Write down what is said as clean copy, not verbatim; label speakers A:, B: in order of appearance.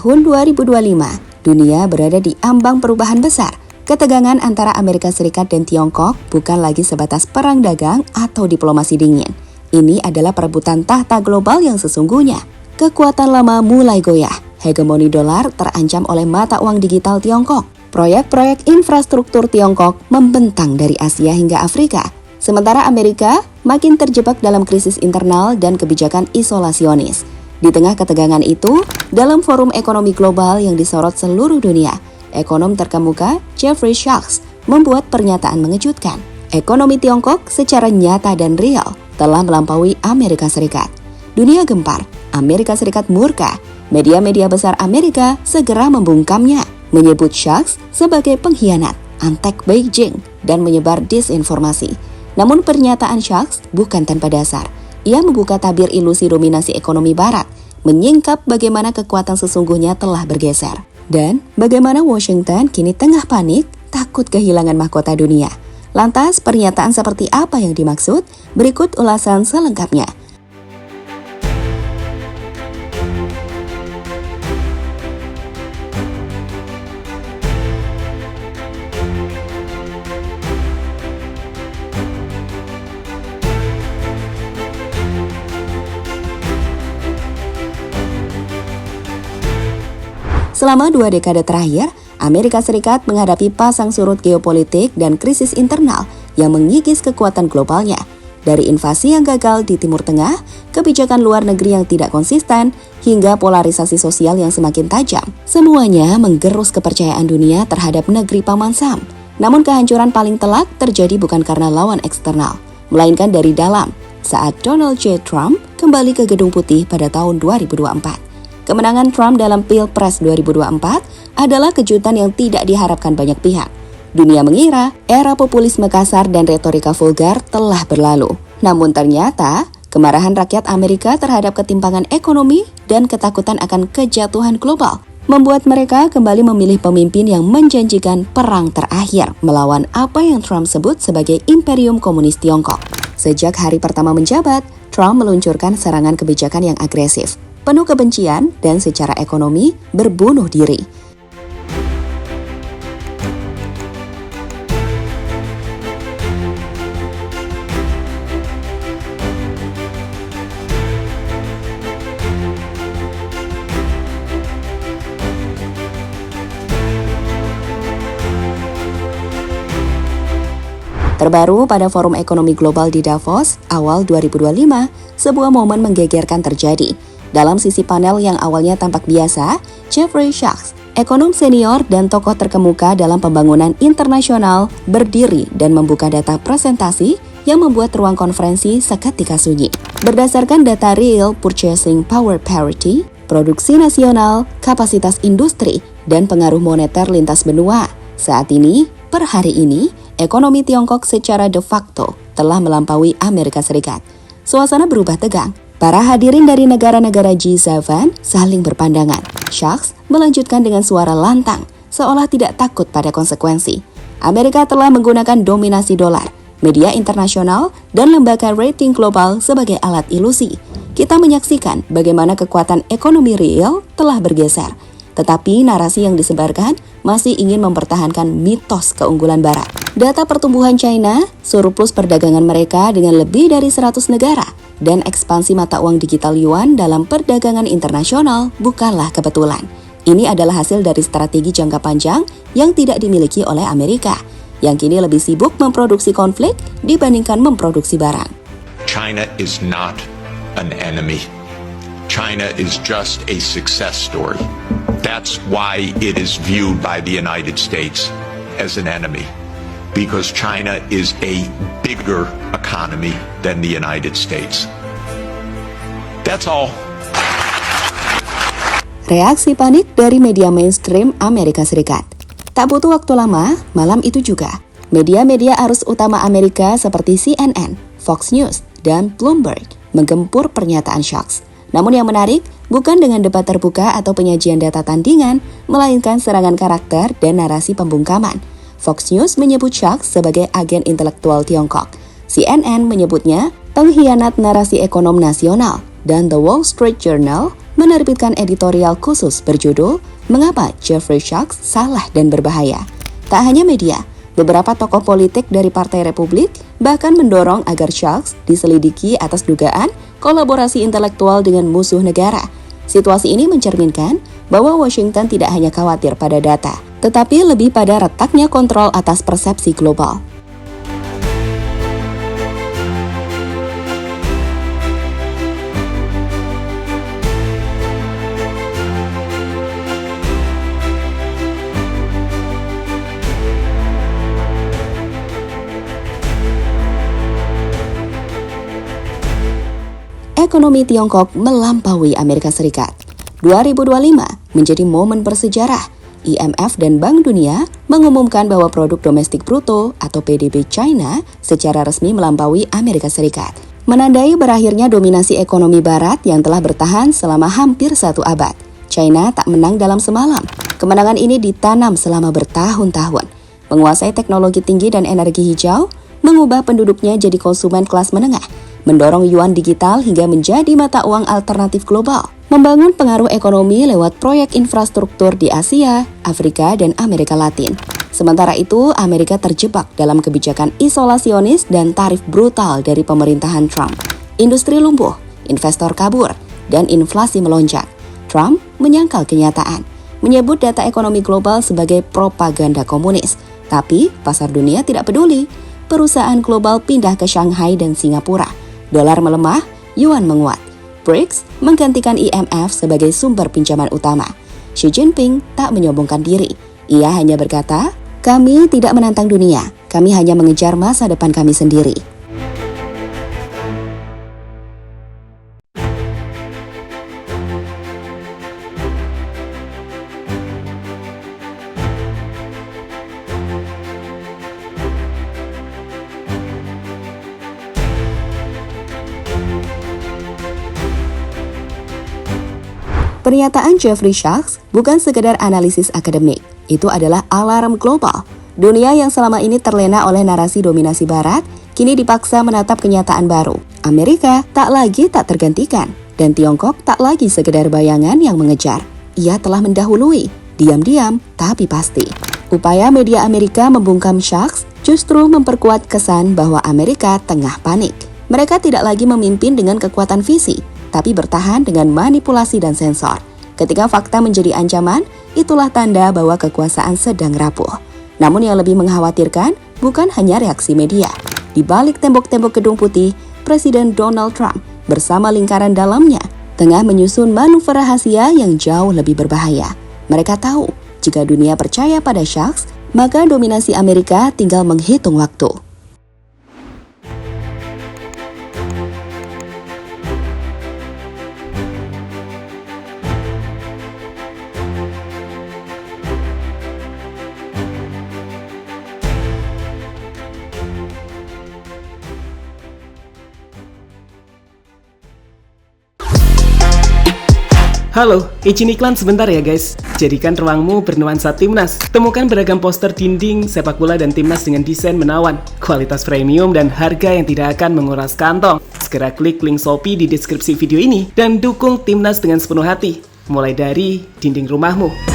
A: tahun 2025, dunia berada di ambang perubahan besar. Ketegangan antara Amerika Serikat dan Tiongkok bukan lagi sebatas perang dagang atau diplomasi dingin. Ini adalah perebutan tahta global yang sesungguhnya. Kekuatan lama mulai goyah. Hegemoni dolar terancam oleh mata uang digital Tiongkok. Proyek-proyek infrastruktur Tiongkok membentang dari Asia hingga Afrika. Sementara Amerika makin terjebak dalam krisis internal dan kebijakan isolasionis. Di tengah ketegangan itu, dalam forum ekonomi global yang disorot seluruh dunia, ekonom terkemuka Jeffrey Sachs membuat pernyataan mengejutkan. Ekonomi Tiongkok secara nyata dan real telah melampaui Amerika Serikat. Dunia gempar, Amerika Serikat murka. Media-media besar Amerika segera membungkamnya, menyebut Sachs sebagai pengkhianat, antek Beijing, dan menyebar disinformasi. Namun pernyataan Sachs bukan tanpa dasar. Ia membuka tabir ilusi dominasi ekonomi barat, menyingkap bagaimana kekuatan sesungguhnya telah bergeser. Dan bagaimana Washington kini tengah panik, takut kehilangan mahkota dunia. Lantas pernyataan seperti apa yang dimaksud? Berikut ulasan selengkapnya. Selama 2 dekade terakhir, Amerika Serikat menghadapi pasang surut geopolitik dan krisis internal yang mengikis kekuatan globalnya. Dari invasi yang gagal di Timur Tengah, kebijakan luar negeri yang tidak konsisten, hingga polarisasi sosial yang semakin tajam. Semuanya menggerus kepercayaan dunia terhadap negeri Paman Sam. Namun kehancuran paling telak terjadi bukan karena lawan eksternal, melainkan dari dalam, saat Donald J. Trump kembali ke Gedung Putih pada tahun 2024. Kemenangan Trump dalam Pilpres 2024 adalah kejutan yang tidak diharapkan banyak pihak. Dunia mengira era populisme kasar dan retorika vulgar telah berlalu. Namun ternyata, kemarahan rakyat Amerika terhadap ketimpangan ekonomi dan ketakutan akan kejatuhan global membuat mereka kembali memilih pemimpin yang menjanjikan perang terakhir melawan apa yang Trump sebut sebagai Imperium Komunis Tiongkok. Sejak hari pertama menjabat, Trump meluncurkan serangan kebijakan yang agresif, penuh kebencian, dan secara ekonomi berbunuh diri. Terbaru pada Forum Ekonomi Global di Davos, awal 2025, sebuah momen menggegerkan terjadi. Dalam sisi panel yang awalnya tampak biasa, Jeffrey Sachs, ekonom senior dan tokoh terkemuka dalam pembangunan internasional, berdiri dan membuka data presentasi yang membuat ruang konferensi seketika sunyi. Berdasarkan data Real Purchasing Power Parity, produksi nasional, kapasitas industri, dan pengaruh moneter lintas benua, saat ini, per hari ini, ekonomi Tiongkok secara de facto telah melampaui Amerika Serikat. Suasana berubah tegang. Para hadirin dari negara-negara G7 saling berpandangan. Sachs melanjutkan dengan suara lantang, seolah tidak takut pada konsekuensi. Amerika telah menggunakan dominasi dolar, media internasional, dan lembaga rating global sebagai alat ilusi. Kita menyaksikan bagaimana kekuatan ekonomi real telah bergeser. Tetapi narasi yang disebarkan masih ingin mempertahankan mitos keunggulan Barat. Data pertumbuhan China, surplus perdagangan mereka dengan lebih dari 100 negara, dan ekspansi mata uang digital yuan dalam perdagangan internasional bukanlah kebetulan. Ini adalah hasil dari strategi jangka panjang yang tidak dimiliki oleh Amerika, yang kini lebih sibuk memproduksi konflik dibandingkan memproduksi barang.
B: China is not an enemy. China is just a success story. That's why it is viewed by the United States as an enemy, because China is a bigger economy than the United States. That's all.
A: Reaksi panik dari media mainstream Amerika Serikat. Tak butuh waktu lama, malam itu juga, media-media arus utama Amerika seperti CNN, Fox News, dan Bloomberg menggempur pernyataan Sachs. Namun yang menarik, bukan dengan debat terbuka atau penyajian data tandingan, melainkan serangan karakter dan narasi pembungkaman. Fox News menyebut Sachs sebagai agen intelektual Tiongkok. CNN menyebutnya pengkhianat narasi ekonom nasional. Dan The Wall Street Journal menerbitkan editorial khusus berjudul Mengapa Jeffrey Sachs Salah dan Berbahaya. Tak hanya media, beberapa tokoh politik dari Partai Republik bahkan mendorong agar Sachs diselidiki atas dugaan kolaborasi intelektual dengan musuh negara. Situasi ini mencerminkan bahwa Washington tidak hanya khawatir pada data, tetapi lebih pada retaknya kontrol atas persepsi global. Ekonomi Tiongkok melampaui Amerika Serikat. 2025 menjadi momen bersejarah. IMF dan Bank Dunia mengumumkan bahwa produk domestik bruto atau PDB China secara resmi melampaui Amerika Serikat, menandai berakhirnya dominasi ekonomi barat yang telah bertahan selama hampir 1 abad. China tak menang dalam semalam. Kemenangan ini ditanam selama bertahun-tahun. Menguasai teknologi tinggi dan energi hijau, mengubah penduduknya jadi konsumen kelas menengah, mendorong yuan digital hingga menjadi mata uang alternatif global, membangun pengaruh ekonomi lewat proyek infrastruktur di Asia, Afrika, dan Amerika Latin. Sementara itu, Amerika terjebak dalam kebijakan isolasionis dan tarif brutal dari pemerintahan Trump. Industri lumpuh, investor kabur, dan inflasi melonjak. Trump menyangkal kenyataan, menyebut data ekonomi global sebagai propaganda komunis. Tapi, pasar dunia tidak peduli. Perusahaan global pindah ke Shanghai dan Singapura. Dolar melemah, yuan menguat. BRICS menggantikan IMF sebagai sumber pinjaman utama. Xi Jinping tak menyombongkan diri. Ia hanya berkata, "Kami tidak menantang dunia, kami hanya mengejar masa depan kami sendiri." Pernyataan Jeffrey Sachs bukan sekedar analisis akademik, itu adalah alarm global. Dunia yang selama ini terlena oleh narasi dominasi barat, kini dipaksa menatap kenyataan baru. Amerika tak lagi tak tergantikan, dan Tiongkok tak lagi sekedar bayangan yang mengejar. Ia telah mendahului, diam-diam tapi pasti. Upaya media Amerika membungkam Sachs justru memperkuat kesan bahwa Amerika tengah panik. Mereka tidak lagi memimpin dengan kekuatan visi, tapi bertahan dengan manipulasi dan sensor. Ketika fakta menjadi ancaman, itulah tanda bahwa kekuasaan sedang rapuh. Namun yang lebih mengkhawatirkan bukan hanya reaksi media. Di balik tembok-tembok Gedung Putih, Presiden Donald Trump bersama lingkaran dalamnya tengah menyusun manuver rahasia yang jauh lebih berbahaya. Mereka tahu, jika dunia percaya pada Sachs, maka dominasi Amerika tinggal menghitung waktu.
C: Halo, izin iklan sebentar ya guys. Jadikan ruangmu bernuansa timnas. Temukan beragam poster dinding, sepak bola dan timnas dengan desain menawan, kualitas premium dan harga yang tidak akan menguras kantong. Segera klik link Shopee di deskripsi video ini dan dukung timnas dengan sepenuh hati. Mulai dari dinding rumahmu.